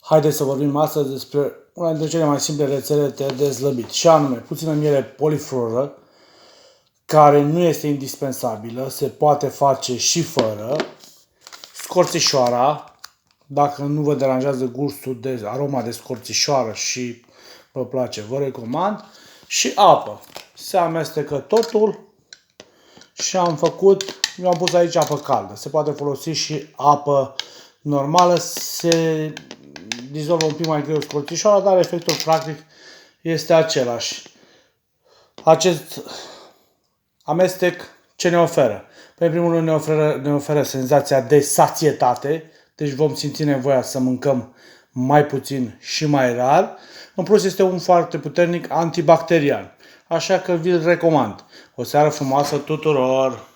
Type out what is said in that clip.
Haideți să vorbim astăzi despre una dintre cele mai simple rețele de dezlăbit, și anume puțină miere polifloră, care nu este indispensabilă, se poate face și fără, scorțișoara, dacă nu vă deranjează gustul de aroma de scorțișoară și vă place, vă recomand, și apă. Se amestecă totul și eu am pus aici apă caldă. Se poate folosi și apă normală, se dizolvă un pic mai greu scorțișoara, dar efectul practic este același. Acest amestec ce ne oferă? Păi, în primul rând ne oferă senzația de sațietate, deci vom simți nevoia să mâncăm mai puțin și mai rar. În plus este un foarte puternic antibacterian, așa că vi-l recomand. O seară frumoasă tuturor!